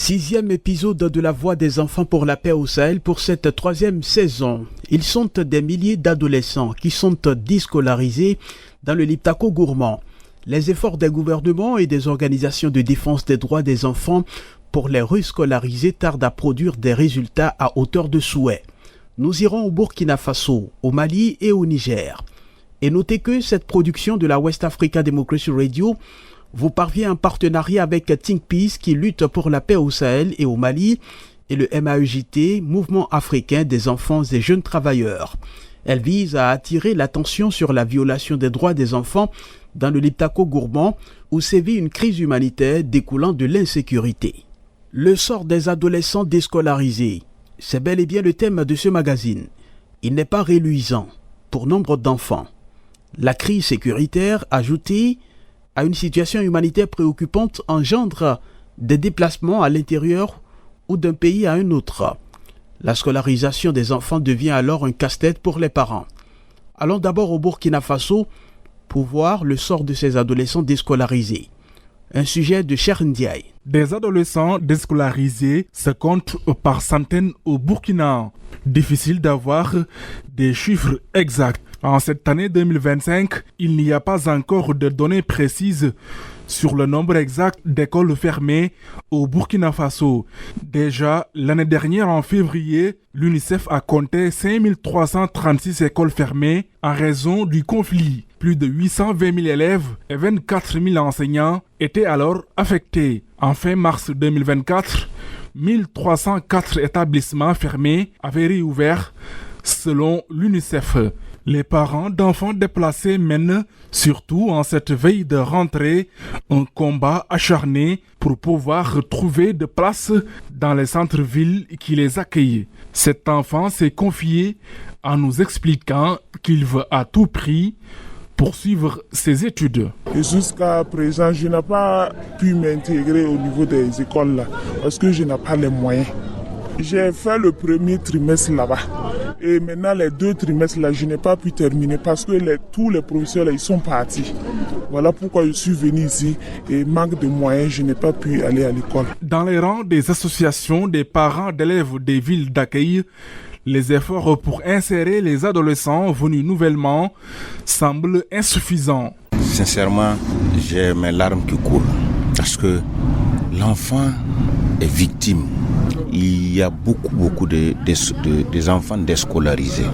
Sixième épisode de La Voix des enfants pour la paix au Sahel pour cette troisième saison. Ils sont des milliers d'adolescents qui sont déscolarisés dans le Liptako gourmand. Les efforts des gouvernements et des organisations de défense des droits des enfants pour les rescolariser tardent à produire des résultats à hauteur de souhait. Nous irons au Burkina Faso, au Mali et au Niger. Et notez que cette production de la West Africa Democracy Radio vous parvient en partenariat avec Think Peace qui lutte pour la paix au Sahel et au Mali et le MAEJT, Mouvement africain des enfants et jeunes travailleurs. Elle vise à attirer l'attention sur la violation des droits des enfants dans le Liptako gourmand où sévit une crise humanitaire découlant de l'insécurité. Le sort des adolescents déscolarisés, c'est bel et bien le thème de ce magazine. Il n'est pas reluisant pour nombre d'enfants. La crise sécuritaire ajoutée à une situation humanitaire préoccupante engendre des déplacements à l'intérieur ou d'un pays à un autre. La scolarisation des enfants devient alors un casse-tête pour les parents. Allons d'abord au Burkina Faso pour voir le sort de ces adolescents déscolarisés. Un sujet de Cheikh Ndiaye. Des adolescents déscolarisés se comptent par centaines au Burkina. Difficile d'avoir des chiffres exacts. En cette année 2025, il n'y a pas encore de données précises sur le nombre exact d'écoles fermées au Burkina Faso. Déjà, l'année dernière, en février, l'UNICEF a compté 5336 écoles fermées en raison du conflit. Plus de 820 000 élèves et 24 000 enseignants étaient alors affectés. En fin mars 2024, 1304 établissements fermés avaient réouvert selon l'UNICEF. Les parents d'enfants déplacés mènent, surtout en cette veille de rentrée, un combat acharné pour pouvoir retrouver de place dans les centres-villes qui les accueillent. Cet enfant s'est confié en nous expliquant qu'il veut à tout prix poursuivre ses études. Et jusqu'à présent, je n'ai pas pu m'intégrer au niveau des écoles là, parce que je n'ai pas les moyens. J'ai fait le premier trimestre là-bas. Et maintenant, les 2 trimestres là, je n'ai pas pu terminer parce que tous les professeurs là, ils sont partis. Voilà pourquoi je suis venu ici et manque de moyens, je n'ai pas pu aller à l'école. Dans les rangs des associations des parents d'élèves des villes d'accueil, les efforts pour insérer les adolescents venus nouvellement semblent insuffisants. Sincèrement, j'ai mes larmes qui coulent parce que l'enfant est victime. Il y a beaucoup des enfants déscolarisés.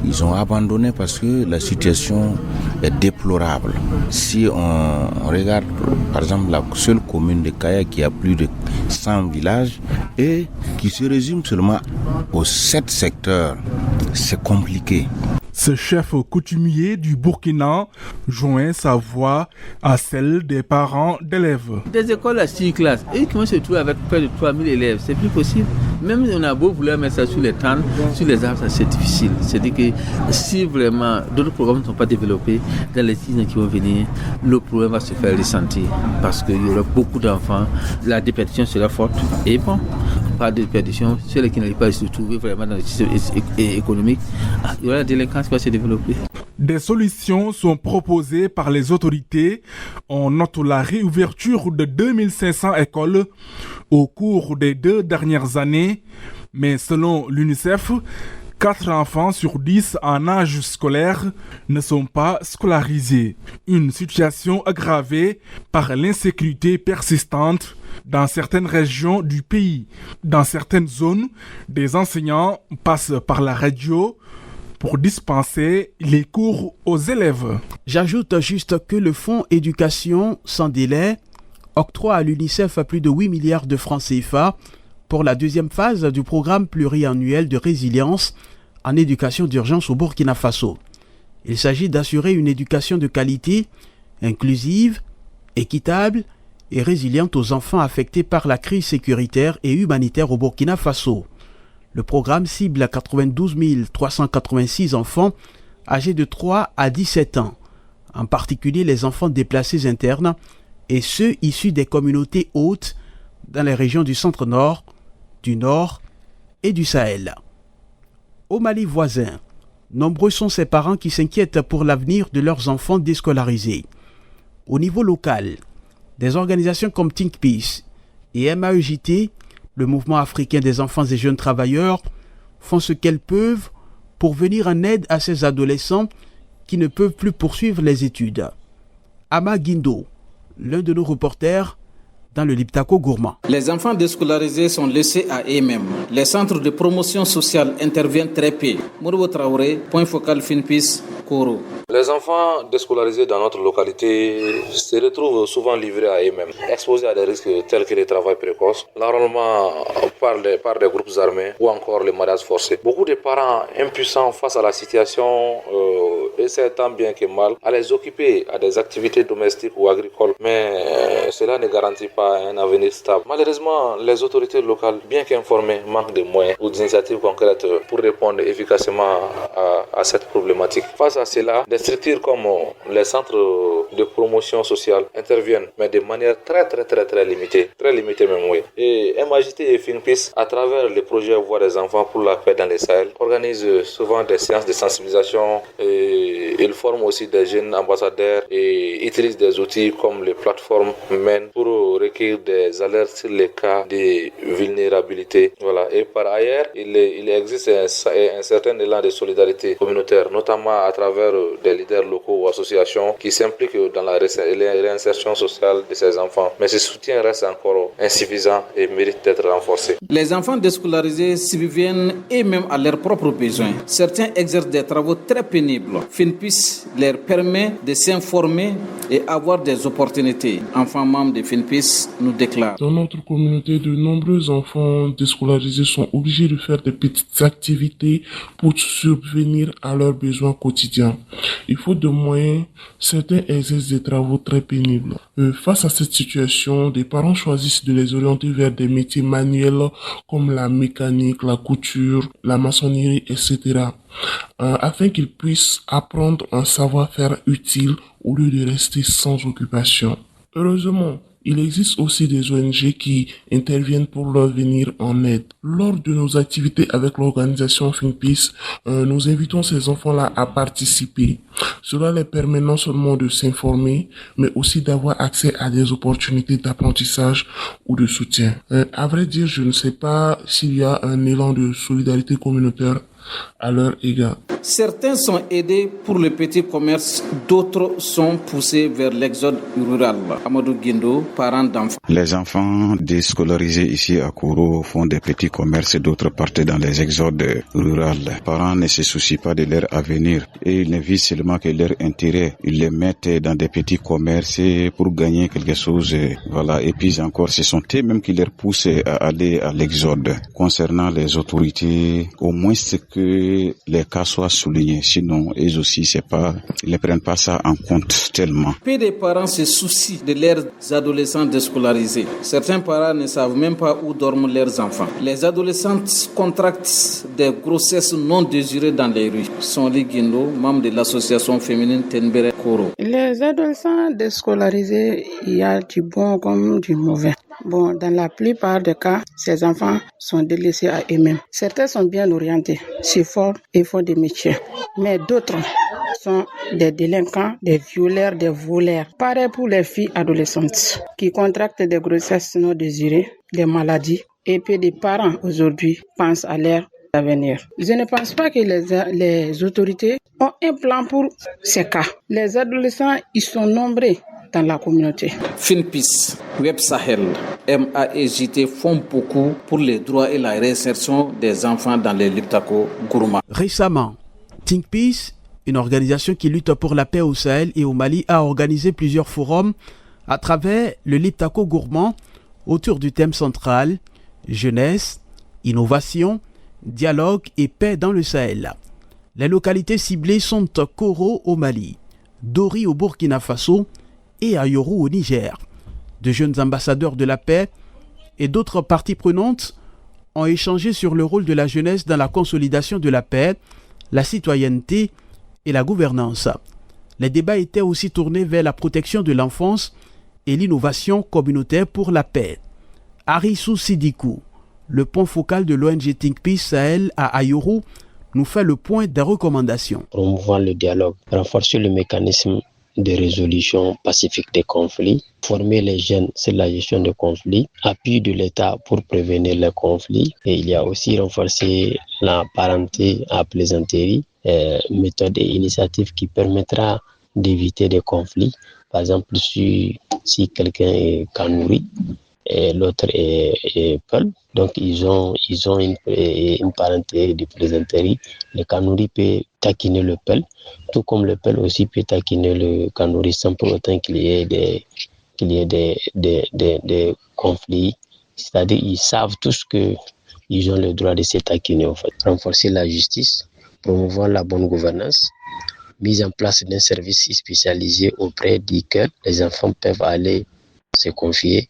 Ils ont abandonné parce que la situation est déplorable. Si on regarde par exemple la seule commune de Kaya qui a plus de 100 villages et qui se résume seulement aux 7 secteurs, c'est compliqué. Ce chef coutumier du Burkina joint sa voix à celle des parents d'élèves. Des écoles à 6 classes, et qui vont se trouver avec près de 3000 élèves, c'est plus possible. Même si on a beau vouloir mettre ça sur les tentes, sur les arbres, c'est difficile. C'est-à-dire que si vraiment d'autres programmes ne sont pas développés, dans les 6 ans qui vont venir, le problème va se faire ressentir. Parce qu'il y aura beaucoup d'enfants, la déperdition sera forte. Et bon, pas de déperdition, ceux qui n'arrivent pas à se trouver vraiment dans le système économique, il y aura la délinquance qui va se développer. Des solutions sont proposées par les autorités. On note la réouverture de 2500 écoles au cours des 2 dernières années. Mais selon l'UNICEF, 4 enfants sur 10 en âge scolaire ne sont pas scolarisés. Une situation aggravée par l'insécurité persistante dans certaines régions du pays. Dans certaines zones, des enseignants passent par la radio pour dispenser les cours aux élèves. J'ajoute juste que le Fonds éducation sans délai octroie à l'UNICEF plus de 8 milliards de francs CFA pour la deuxième phase du programme pluriannuel de résilience en éducation d'urgence au Burkina Faso. Il s'agit d'assurer une éducation de qualité, inclusive, équitable et résiliente aux enfants affectés par la crise sécuritaire et humanitaire au Burkina Faso. Le programme cible 92 386 enfants âgés de 3 à 17 ans, en particulier les enfants déplacés internes et ceux issus des communautés hôtes dans les régions du centre-nord, du nord et du Sahel. Au Mali voisin, nombreux sont ces parents qui s'inquiètent pour l'avenir de leurs enfants déscolarisés. Au niveau local, des organisations comme Think Peace et MAEJT Le mouvement africain des enfants et jeunes travailleurs font ce qu'elles peuvent pour venir en aide à ces adolescents qui ne peuvent plus poursuivre les études. Ama Guindo, l'un de nos reporters dans le Liptako gourmand. Les enfants déscolarisés sont laissés à eux-mêmes. Les centres de promotion sociale interviennent très peu. Mourbo Traoré, point focal FINPIS, Koro. Les enfants déscolarisés dans notre localité se retrouvent souvent livrés à eux-mêmes, exposés à des risques tels que le travail précoce, l'enrôlement par des groupes armés ou encore le mariage forcé. Beaucoup de parents impuissants face à la situation essaient tant bien que mal à les occuper à des activités domestiques ou agricoles, mais cela ne garantit pas un avenir stable. Malheureusement, les autorités locales, bien qu'informées, manquent de moyens ou d'initiatives concrètes pour répondre efficacement à cette problématique. Face à cela, des structures comme les centres de promotion sociale interviennent, mais de manière très limitée même, oui. Et MAJT et FINPIS, à travers le projet Voix des enfants pour la paix dans les Sahel, organisent souvent des séances de sensibilisation et ils forment aussi des jeunes ambassadeurs et utilisent des outils comme les plateformes MEN pour recueillir des alertes sur les cas de vulnérabilité. Voilà. Et par ailleurs, il existe un certain élan de solidarité communautaire, notamment à travers des leaders locaux ou associations qui s'impliquent dans la réinsertion sociale de ces enfants. Mais ce soutien reste encore insuffisant et mérite d'être renforcé. Les enfants déscolarisés subviennent eux-mêmes à leurs propres besoins. Certains exercent des travaux très pénibles. FINPIS leur permet de s'informer et avoir des opportunités. Enfants membres de FINPIS nous déclarent. Dans notre communauté, de nombreux enfants déscolarisés sont obligés de faire des petites activités pour subvenir à leurs besoins quotidiens. Il faut de moyens, certains exercent des travaux très pénibles. Face à cette situation, des parents choisissent de les orienter vers des métiers manuels comme la mécanique, la couture, la maçonnerie, etc. Afin qu'ils puissent apprendre un savoir-faire utile au lieu de rester sans occupation. Heureusement, il existe aussi des ONG qui interviennent pour leur venir en aide. Lors de nos activités avec l'organisation FINPIS, nous invitons ces enfants-là à participer. Cela les permet non seulement de s'informer, mais aussi d'avoir accès à des opportunités d'apprentissage ou de soutien. À vrai dire, je ne sais pas s'il y a un élan de solidarité communautaire à leur égard. Certains sont aidés pour le petit commerce, d'autres sont poussés vers l'exode rural. Amadou Guindo, parent d'enfants. Les enfants déscolarisés ici à Kouro font des petits commerces et d'autres partent dans les exodes ruraux. Les parents ne se soucient pas de leur avenir et ils ne visent seulement que leur intérêt. Ils les mettent dans des petits commerces pour gagner quelque chose. Voilà. Et puis encore, ce sont eux-mêmes qui leur poussent à aller à l'exode. Concernant les autorités, au moins c'est que les cas soient soulignés. Sinon, eux aussi, ils ne prennent pas ça en compte tellement. Peu de parents se soucient de leurs adolescents déscolarisés. Certains parents ne savent même pas où dorment leurs enfants. Les adolescentes contractent des grossesses non désirées dans les rues. Sonli Guindo, membre de l'association féminine Tenbere Koro. Les adolescents déscolarisés, il y a du bon comme du mauvais. Bon, dans la plupart des cas, ces enfants sont délaissés à eux-mêmes. Certains sont bien orientés, c'est fort et font des métiers. Mais d'autres sont des délinquants, des violeurs, des voleurs. Pareil pour les filles adolescentes qui contractent des grossesses non désirées, des maladies. Et puis des parents aujourd'hui pensent à leur avenir. Je ne pense pas que les autorités ont un plan pour ces cas. Les adolescents, ils sont nombreux dans la communauté. FINPIS, Web Sahel, MAEJT font beaucoup pour les droits et la réinsertion des enfants dans les Liptako gourmands. Récemment, Think Peace, une organisation qui lutte pour la paix au Sahel et au Mali, a organisé plusieurs forums à travers le Liptako gourmand autour du thème central jeunesse, innovation, dialogue et paix dans le Sahel. Les localités ciblées sont Koro au Mali, Dori au Burkina Faso et Ayoru au Niger. De jeunes ambassadeurs de la paix et d'autres parties prenantes ont échangé sur le rôle de la jeunesse dans la consolidation de la paix, la citoyenneté et la gouvernance. Les débats étaient aussi tournés vers la protection de l'enfance et l'innovation communautaire pour la paix. Arissou Sidikou, le point focal de l'ONG Think Peace Sahel à Ayoru, nous fait le point des recommandations. Promouvoir le dialogue, renforcer le mécanisme de résolution pacifique des conflits, former les jeunes sur la gestion des conflits, appui de l'État pour prévenir les conflits. Et il y a aussi renforcé la parenté à plaisanterie, méthode et initiative qui permettra d'éviter des conflits. Par exemple, si quelqu'un est Kanuri et l'autre est Peul, donc ils ont une parenté de plaisanterie. Le Kanuri peut taquiner le Peul, tout comme le Peul aussi peut taquiner le Kanuri sans pour autant qu'il y ait des conflits. C'est-à-dire ils savent tous qu'ils ont le droit de se taquiner en fait. Renforcer la justice, promouvoir la bonne gouvernance, mise en place d'un service spécialisé auprès duquel les enfants peuvent aller se confier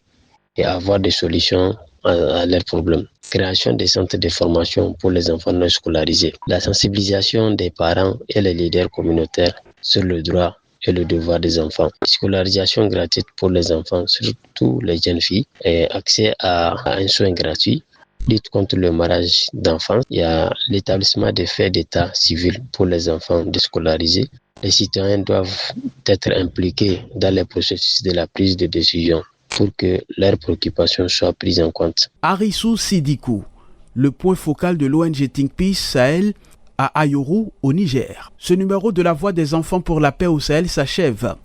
et avoir des solutions à leurs problèmes. Création des centres de formation pour les enfants non scolarisés. La sensibilisation des parents et les leaders communautaires sur le droit et le devoir des enfants. Scolarisation gratuite pour les enfants, surtout les jeunes filles. Et accès à un soin gratuit. Lutte contre le mariage d'enfants. Il y a l'établissement des faits d'état civil pour les enfants déscolarisés. Les citoyens doivent être impliqués dans les processus de la prise de décision pour que leurs préoccupations soient prises en compte. Arissou Sidikou, le point focal de l'ONG Think Peace Sahel à Ayoru, au Niger. Ce numéro de la Voix des enfants pour la paix au Sahel s'achève.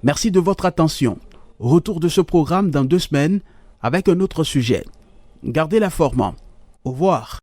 Merci de votre attention. Retour de ce programme dans 2 semaines avec un autre sujet. Gardez la forme. Au revoir.